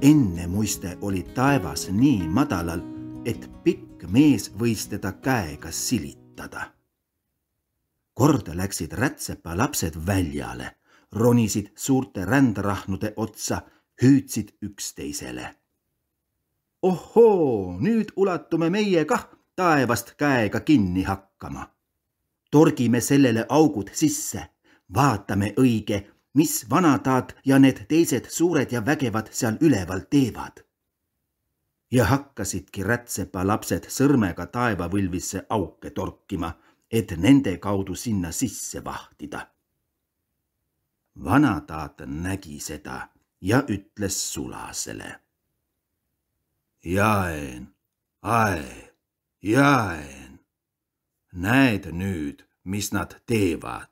Enne muiste oli taevas nii madalal, et pikk mees võis teda käega silitada. Kord läksid rätsepa lapsed väljale, ronisid suurte rändrahnude otsa, hüüdsid üksteisele. Ohoo, nüüd ulatume meie kah taevast käega kinni hakkama. Torgime sellele augud sisse, vaatame õige, mis vanataat ja need teised suured ja vägevad seal üleval teevad. Ja hakkasidki rätsepa lapsed sõrmega taevavõlvisse auke torkima, et nende kaudu sinna sisse vahtida. Vanataat nägi seda ja ütles Sulasele. Jaen, ae, jaen. Näed nüüd, mis nad teevad.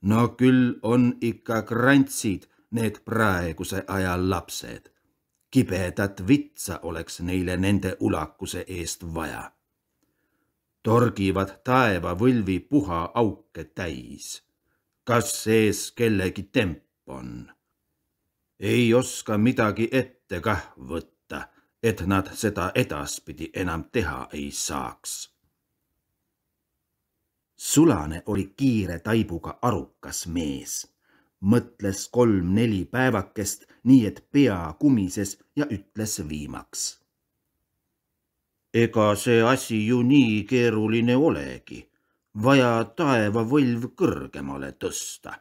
No küll on ikka krantsid need praeguse ajal lapsed. Kibedat vitsa oleks neile nende ulakuse eest vaja. Torgivad taevavõlvi puha auke täis. Kas sees kellegi temp on? Ei oska midagi ette kah võtta, et nad seda edaspidi enam teha ei saaks. Sulane oli kiire taibuga arukas mees. Mõtles 3-4 päevakest, nii et pea kumises ja ütles viimaks. Ega see asi ju nii keeruline olegi. Vaja taevavõlv kõrgemale tõsta.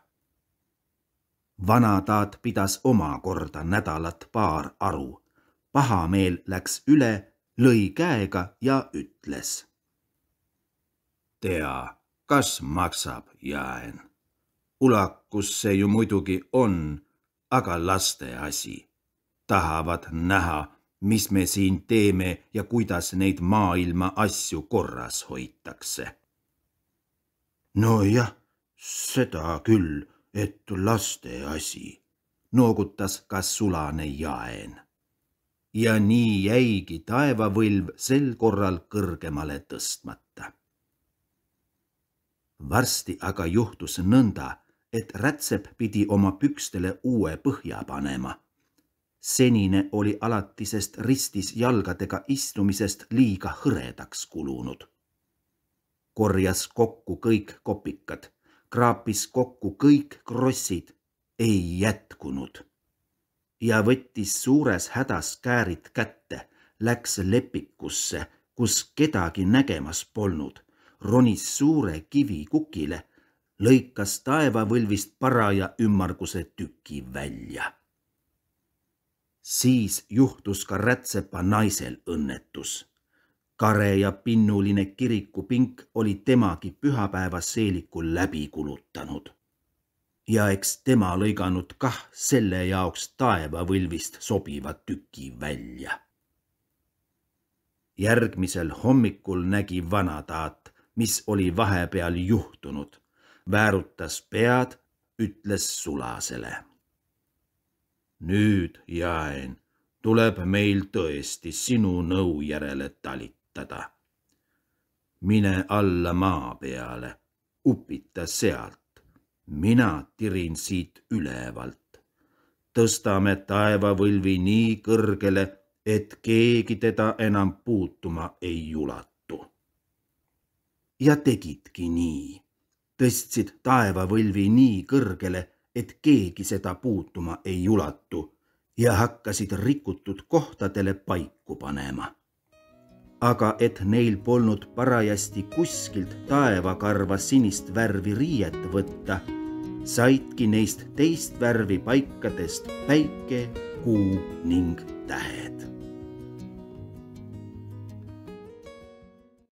Vanataat pidas omakorda nädalat paar aru. Pahameel läks üle, lõi käega ja ütles. Tea, kas maksab, Jaen? Ulakus see ju muidugi on, aga laste asi. Tahavad näha, mis me siin teeme ja kuidas neid maailma asju korras hoitakse. Nojah, seda küll, et laste asi, noogutas ka Sulane Jaen. Ja nii jäigi taevavõlv sel korral kõrgemale tõstmata. Varsti aga juhtus nõnda, et rätsep pidi oma pükstele uue põhja panema. Senine oli alatisest ristis jalgadega istumisest liiga hõredaks kulunud. Korjas kokku kõik kopikad, kraapis kokku kõik krossid, ei jätkunud. Ja võttis suures hädas käärid kätte, läks lepikusse, kus kedagi nägemas polnud, ronis suure kivi kukile, lõikas taevavõlvist paraja ümmarguse tüki välja. Siis juhtus ka rätsepa naisel õnnetus. Kare ja pinnuline kirikupink oli temagi pühapäeva seelikul läbi kulutanud. Ja eks tema lõiganud kah selle jaoks taevavõlvist sobiva tüki välja. Järgmisel hommikul nägi vanataat, mis oli vahepeal juhtunud. Väärutas pead, ütles Sulasele. Nüüd, Jaen, tuleb meil tõesti sinu nõu järele talitada. Mine alla maa peale, upita sealt. Mina tirin siit ülevalt. Tõstame taevavõlvi nii kõrgele, et keegi teda enam puutuma ei ulatu. Ja tegidki nii. Tõstsid taevavõlvi nii kõrgele, et keegi seda puutuma ei ulatu ja hakkasid rikutud kohtadele paiku panema. Aga et neil polnud parajasti kuskilt taevakarva sinist värvi riiet võtta, saidki neist teist värvi paikadest päike, kuu ning tähed.